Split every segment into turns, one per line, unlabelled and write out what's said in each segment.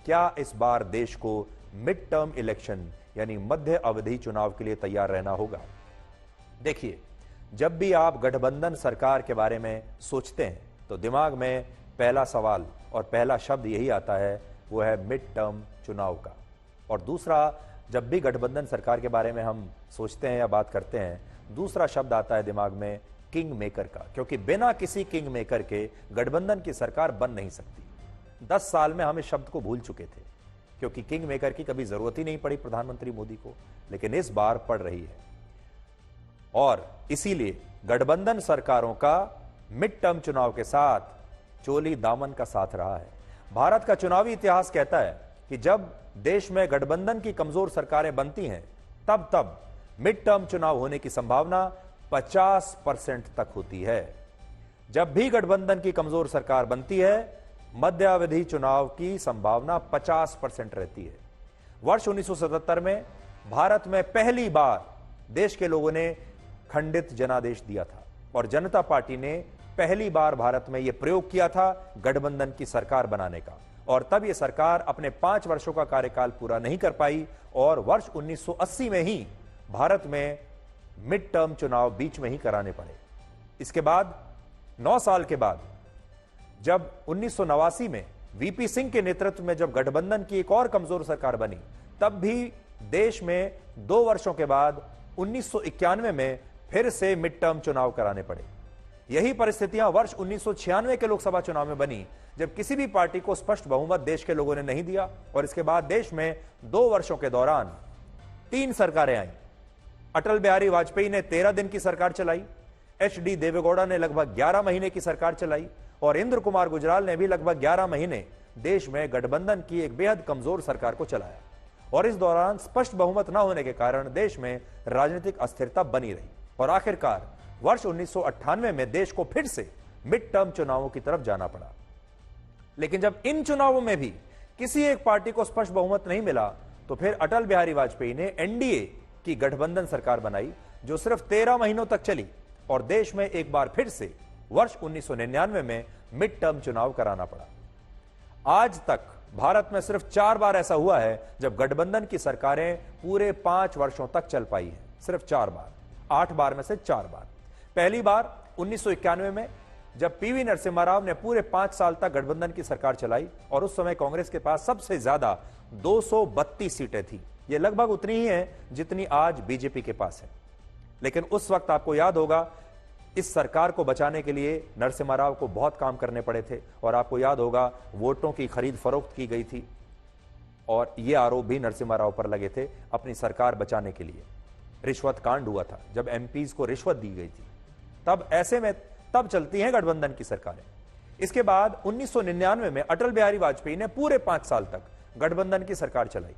क्या इस बार देश को मिड टर्म इलेक्शन यानी मध्य अवधि चुनाव के लिए तैयार रहना होगा? देखिए, जब भी आप गठबंधन सरकार के बारे में सोचते हैं तो दिमाग में पहला सवाल और पहला शब्द यही आता है, वो है मिड टर्म चुनाव का। और दूसरा, जब भी गठबंधन सरकार के बारे में हम सोचते हैं या बात करते हैं, दूसरा शब्द आता है दिमाग में किंग मेकर का, क्योंकि बिना किसी किंग मेकर के गठबंधन की सरकार बन नहीं सकती। 10 साल में हम इस शब्द को भूल चुके थे, क्योंकि किंग मेकर की कभी जरूरत ही नहीं पड़ी प्रधानमंत्री मोदी को, लेकिन इस बार पड़ रही है। और इसीलिए गठबंधन सरकारों का मिड टर्म चुनाव के साथ चोली दामन का साथ रहा है। भारत का चुनावी इतिहास कहता है कि जब देश में गठबंधन की कमजोर सरकारें बनती हैं, तब तब मिड टर्म चुनाव होने की संभावना 50% तक होती है। जब भी गठबंधन की कमजोर सरकार बनती है, मध्यावधि चुनाव की संभावना 50% रहती है। वर्ष 1977 में भारत में पहली बार देश के लोगों ने खंडित जनादेश दिया था और जनता पार्टी ने पहली बार भारत में यह प्रयोग किया था गठबंधन की सरकार बनाने का। और तब यह सरकार अपने 5 वर्षों का कार्यकाल पूरा नहीं कर पाई और वर्ष 1980 में ही भारत में मिड टर्म चुनाव बीच में ही कराने पड़े। इसके बाद 9 साल के बाद जब 1989 में वीपी सिंह के नेतृत्व में जब गठबंधन की एक और कमजोर सरकार बनी, तब भी देश में 2 वर्षों के बाद 1991 में फिर से मिड टर्म चुनाव कराने पड़े। यही परिस्थितियां वर्ष 1996 के लोकसभा चुनाव में बनी, जब किसी भी पार्टी को स्पष्ट बहुमत देश के लोगों ने नहीं दिया और इसके बाद देश में 2 वर्षों के दौरान 3 सरकारें आई। अटल बिहारी वाजपेयी ने 13 दिन की सरकार चलाई, एचडी देवेगौड़ा ने लगभग 11 महीने की सरकार चलाई और इंद्र कुमार गुजराल ने भी लगभग 11 महीने देश में गठबंधन की एक बेहद कमजोर सरकार को चलाया। और इस दौरान स्पष्ट बहुमत न होने के कारण देश में राजनीतिक अस्थिरता बनी रही और आखिरकार वर्ष 1998 में देश को फिर से मिड टर्म चुनावों की तरफ जाना पड़ा। लेकिन जब इन चुनावों में भी किसी एक पार्टी को स्पष्ट बहुमत नहीं मिला, तो फिर अटल बिहारी वाजपेयी ने एनडीए की गठबंधन सरकार बनाई, जो सिर्फ 13 महीनों तक चली और देश में एक बार फिर से वर्ष 1999 में मिड टर्म चुनाव कराना पड़ा। आज तक भारत में सिर्फ 4 बार ऐसा हुआ है जब गठबंधन की सरकारें पूरे 5 वर्षों तक चल पाई है, सिर्फ 4 बार, 8 बार में से 4 बार। पहली बार 1991 में जब पीवी नरसिम्हा राव ने पूरे 5 साल तक गठबंधन की सरकार चलाई और उस समय कांग्रेस के पास सबसे ज्यादा 232 सीटें थी। यह लगभग उतनी ही है जितनी आज बीजेपी के पास है। लेकिन उस वक्त आपको याद होगा, इस सरकार को बचाने के लिए नरसिम्हा राव को बहुत काम करने पड़े थे और आपको याद होगा वोटों की खरीद फरोख्त की गई थी और ये आरोप भी नरसिम्हा राव पर लगे थे अपनी सरकार बचाने के लिए। रिश्वत कांड हुआ था जब एमपीज को रिश्वत दी गई थी, तब ऐसे में तब चलती हैं गठबंधन की सरकारें। इसके बाद 1999 में अटल बिहारी वाजपेयी ने पूरे 5 साल तक गठबंधन की सरकार चलाई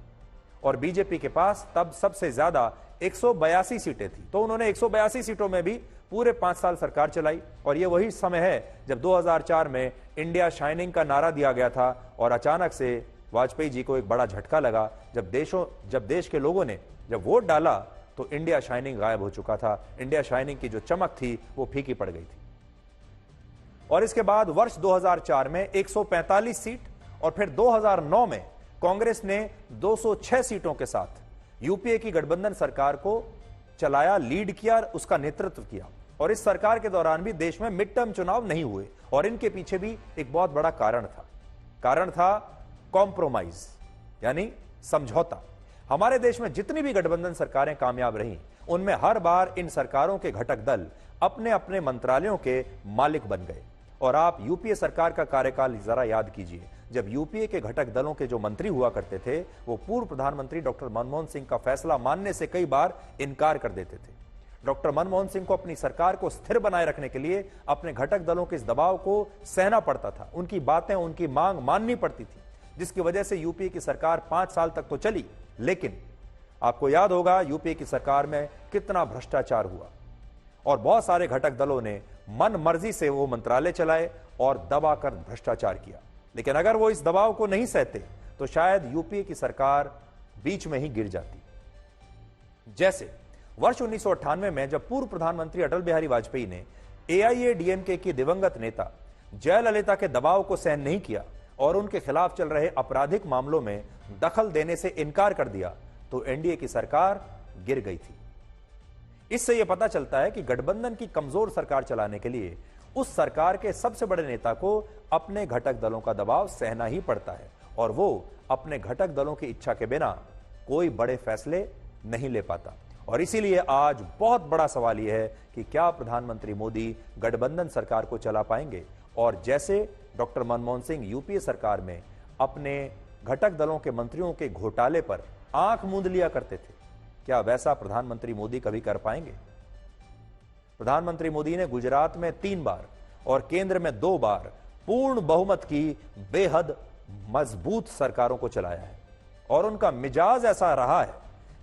और बीजेपी के पास तब सबसे ज्यादा 182 सीटें थी, तो उन्होंने 182 सीटों में भी पूरे 5 साल सरकार चलाई। और यह वही समय है जब 2004 में इंडिया शाइनिंग का नारा दिया गया था और अचानक से वाजपेयी जी को एक बड़ा झटका लगा जब देश के लोगों ने जब वोट डाला तो इंडिया शाइनिंग गायब हो चुका था। इंडिया शाइनिंग की जो चमक थी वो फीकी पड़ गई थी। और इसके बाद वर्ष 2004 में 145 सीट और फिर 2009 में कांग्रेस ने 206 सीटों के साथ यूपीए की गठबंधन सरकार को चलाया, लीड किया, उसका नेतृत्व किया। और इस सरकार के दौरान भी देश में मिड टर्म चुनाव नहीं हुए और इनके पीछे भी एक बहुत बड़ा कारण था कॉम्प्रोमाइज, यानी समझौता। हमारे देश में जितनी भी गठबंधन सरकारें कामयाब रहीं, उनमें हर बार इन सरकारों के घटक दल अपने अपने मंत्रालयों के मालिक बन गए। और आप यूपीए सरकार का कार्यकाल जरा याद कीजिए, जब यूपीए के घटक दलों के जो मंत्री हुआ करते थे वो पूर्व प्रधानमंत्री डॉक्टर मनमोहन सिंह का फैसला मानने से कई बार इनकार कर देते थे। डॉक्टर मनमोहन सिंह को अपनी सरकार को स्थिर बनाए रखने के लिए अपने घटक दलों के इस दबाव को सहना पड़ता था, उनकी बातें, उनकी मांग माननी पड़ती थी, जिसकी वजह से यूपीए की सरकार 5 साल तक तो चली। लेकिन आपको याद होगा यूपीए की सरकार में कितना भ्रष्टाचार हुआ और बहुत सारे घटक दलों ने मन मर्जी से वो मंत्रालय चलाए और दबाकर भ्रष्टाचार किया। लेकिन अगर वो इस दबाव को नहीं सहते तो शायद यूपीए की सरकार बीच में ही गिर जाती। जैसे वर्ष 1998 में जब पूर्व प्रधानमंत्री अटल बिहारी वाजपेयी ने एआईएडीएमके की दिवंगत नेता जयललिता के दबाव को सहन नहीं किया और उनके खिलाफ चल रहे आपराधिक मामलों में दखल देने से इनकार कर दिया तो एनडीए की सरकार गिर गई थी। इससे यह पता चलता है कि गठबंधन की कमजोर सरकार चलाने के लिए उस सरकार के सबसे बड़े नेता को अपने घटक दलों का दबाव सहना ही पड़ता है और वो अपने घटक दलों की इच्छा के बिना कोई बड़े फैसले नहीं ले पाता। और इसीलिए आज बहुत बड़ा सवाल यह है कि क्या प्रधानमंत्री मोदी गठबंधन सरकार को चला पाएंगे। और जैसे डॉक्टर मनमोहन सिंह यूपीए सरकार में अपने घटक दलों के मंत्रियों के घोटाले पर आंख मूंद लिया करते थे, क्या वैसा प्रधानमंत्री मोदी कभी कर पाएंगे। प्रधानमंत्री मोदी ने गुजरात में 3 बार और केंद्र में 2 बार पूर्ण बहुमत की बेहद मजबूत सरकारों को चलाया है और उनका मिजाज ऐसा रहा है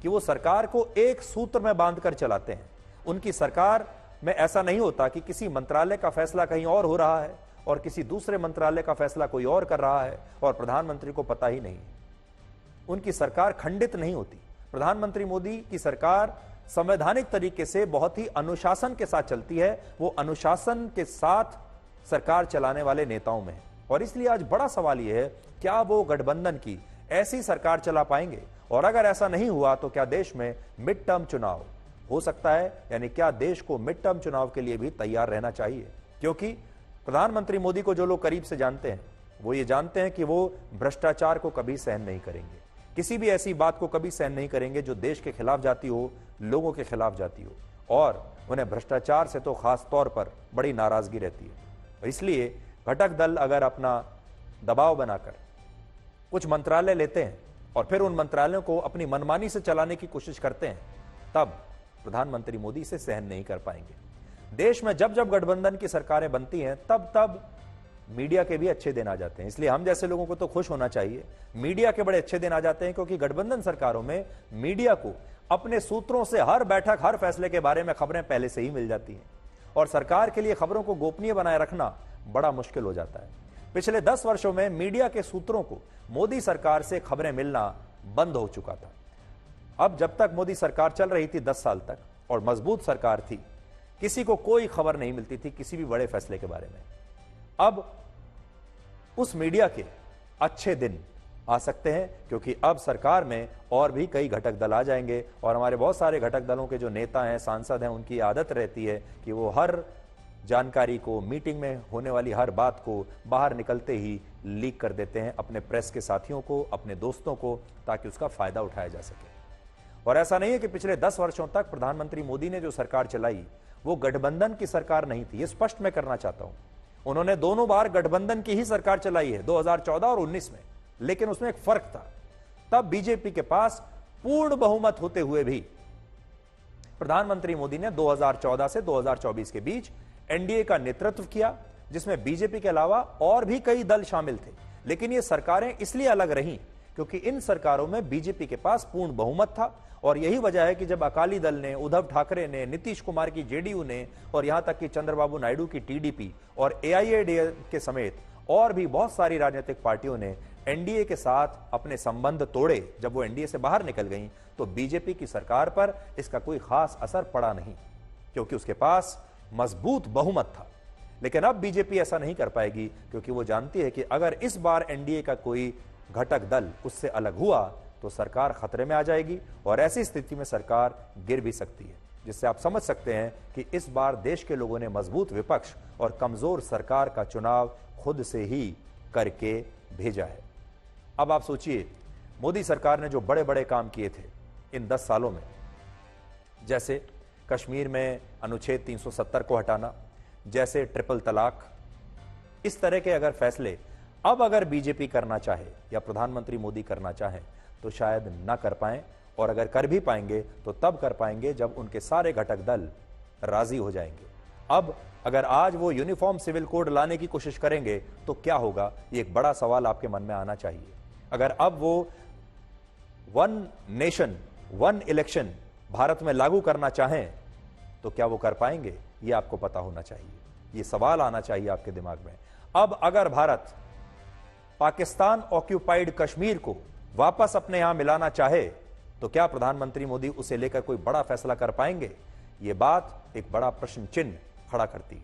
कि वो सरकार को एक सूत्र में बांधकर चलाते हैं। उनकी सरकार में ऐसा नहीं होता कि किसी मंत्रालय का फैसला कहीं और हो रहा है और किसी दूसरे मंत्रालय का फैसला कोई और कर रहा है और प्रधानमंत्री को पता ही नहीं। उनकी सरकार खंडित नहीं होती। प्रधानमंत्री मोदी की सरकार संवैधानिक तरीके से बहुत ही अनुशासन के साथ चलती है। वो अनुशासन के साथ सरकार चलाने वाले नेताओं में है और इसलिए आज बड़ा सवाल यह है, क्या वो गठबंधन की ऐसी सरकार चला पाएंगे। और अगर ऐसा नहीं हुआ तो क्या देश में मिड टर्म चुनाव हो सकता है, यानी क्या देश को मिड टर्म चुनाव के लिए भी तैयार रहना चाहिए। क्योंकि प्रधानमंत्री मोदी को जो लोग करीब से जानते हैं वो ये जानते हैं कि वो भ्रष्टाचार को कभी सहन नहीं करेंगे, किसी भी ऐसी बात को कभी सहन नहीं करेंगे जो देश के खिलाफ जाती हो, लोगों के खिलाफ जाती हो। और उन्हें भ्रष्टाचार से तो खास तौर पर बड़ी नाराजगी रहती है। इसलिए घटक दल अगर अपना दबाव बनाकर कुछ मंत्रालय लेते हैं और फिर उन मंत्रालयों को अपनी मनमानी से चलाने की कोशिश करते हैं, तब प्रधानमंत्री मोदी इसे सहन नहीं कर पाएंगे। देश में जब जब गठबंधन की सरकारें बनती हैं तब तब मीडिया के भी अच्छे दिन आ जाते हैं। इसलिए हम जैसे लोगों को तो खुश होना चाहिए, मीडिया के बड़े अच्छे दिन आ जाते हैं, क्योंकि गठबंधन सरकारों में मीडिया को अपने सूत्रों से हर बैठक, हर फैसले के बारे में खबरें पहले से ही मिल जाती हैं और सरकार के लिए खबरों को गोपनीय बनाए रखना बड़ा मुश्किल हो जाता है। पिछले 10 वर्षों में मीडिया के सूत्रों को मोदी सरकार से खबरें मिलना बंद हो चुका था। अब जब तक मोदी सरकार चल रही थी 10 साल तक और मजबूत सरकार थी, किसी को कोई खबर नहीं मिलती थी किसी भी बड़े फैसले के बारे में। अब उस मीडिया के अच्छे दिन आ सकते हैं, क्योंकि अब सरकार में और भी कई घटक दल आ जाएंगे और हमारे बहुत सारे घटक दलों के जो नेता हैं, सांसद हैं, उनकी आदत रहती है कि वो हर जानकारी को, मीटिंग में होने वाली हर बात को बाहर निकलते ही लीक कर देते हैं अपने प्रेस के साथियों को, अपने दोस्तों को, ताकि उसका फायदा उठाया जा सके। और ऐसा नहीं है कि पिछले 10 वर्षों तक प्रधानमंत्री मोदी ने जो सरकार चलाई वो गठबंधन की सरकार नहीं थी, ये स्पष्ट मैं करना चाहता हूं। उन्होंने दोनों बार गठबंधन की ही सरकार चलाई है, 2014 और 19 में, लेकिन उसमें एक फर्क था। तब बीजेपी के पास पूर्ण बहुमत होते हुए भी प्रधानमंत्री मोदी ने 2014 से 2024 के बीच एनडीए का नेतृत्व किया, जिसमें बीजेपी के अलावा और भी कई दल शामिल थे। लेकिन ये सरकारें इसलिए अलग रहीं क्योंकि इन सरकारों में बीजेपी के पास पूर्ण बहुमत था और यही वजह है कि जब अकाली दल ने, उद्धव ठाकरे ने, नीतीश कुमार की जेडीयू ने और यहां तक कि चंद्रबाबू नायडू की टीडीपी और एआईएडीएमके समेत और भी बहुत सारी राजनीतिक पार्टियों ने एनडीए के साथ अपने संबंध तोड़े, जब वो एनडीए से बाहर निकल गईं, तो बीजेपी की सरकार पर इसका कोई खास असर पड़ा नहीं, क्योंकि उसके पास मजबूत बहुमत था। लेकिन अब बीजेपी ऐसा नहीं कर पाएगी, क्योंकि वो जानती है कि अगर इस बार एनडीए का कोई घटक दल उससे अलग हुआ तो सरकार खतरे में आ जाएगी और ऐसी स्थिति में सरकार गिर भी सकती है, जिससे आप समझ सकते हैं कि इस बार देश के लोगों ने मजबूत विपक्ष और कमजोर सरकार का चुनाव खुद से ही करके भेजा है। अब आप सोचिए, मोदी सरकार ने जो बड़े बड़े काम किए थे इन 10 सालों में, जैसे कश्मीर में अनुच्छेद 370 को हटाना, जैसे ट्रिपल तलाक, इस तरह के अगर फैसले अब अगर बीजेपी करना चाहे या प्रधानमंत्री मोदी करना चाहे तो शायद ना कर पाएं, और अगर कर भी पाएंगे तो तब कर पाएंगे जब उनके सारे घटक दल राजी हो जाएंगे। अब अगर आज वो यूनिफॉर्म सिविल कोड लाने की कोशिश करेंगे तो क्या होगा, ये एक बड़ा सवाल आपके मन में आना चाहिए। अगर अब वो 1 नेशन 1 इलेक्शन भारत में लागू करना चाहें तो क्या वो कर पाएंगे, ये आपको पता होना चाहिए, ये सवाल आना चाहिए आपके दिमाग में। अब अगर भारत पाकिस्तान ऑक्यूपाइड कश्मीर को वापस अपने यहां मिलाना चाहे तो क्या प्रधानमंत्री मोदी उसे लेकर कोई बड़ा फैसला कर पाएंगे, ये बात एक बड़ा प्रश्न चिन्ह खड़ा करती है।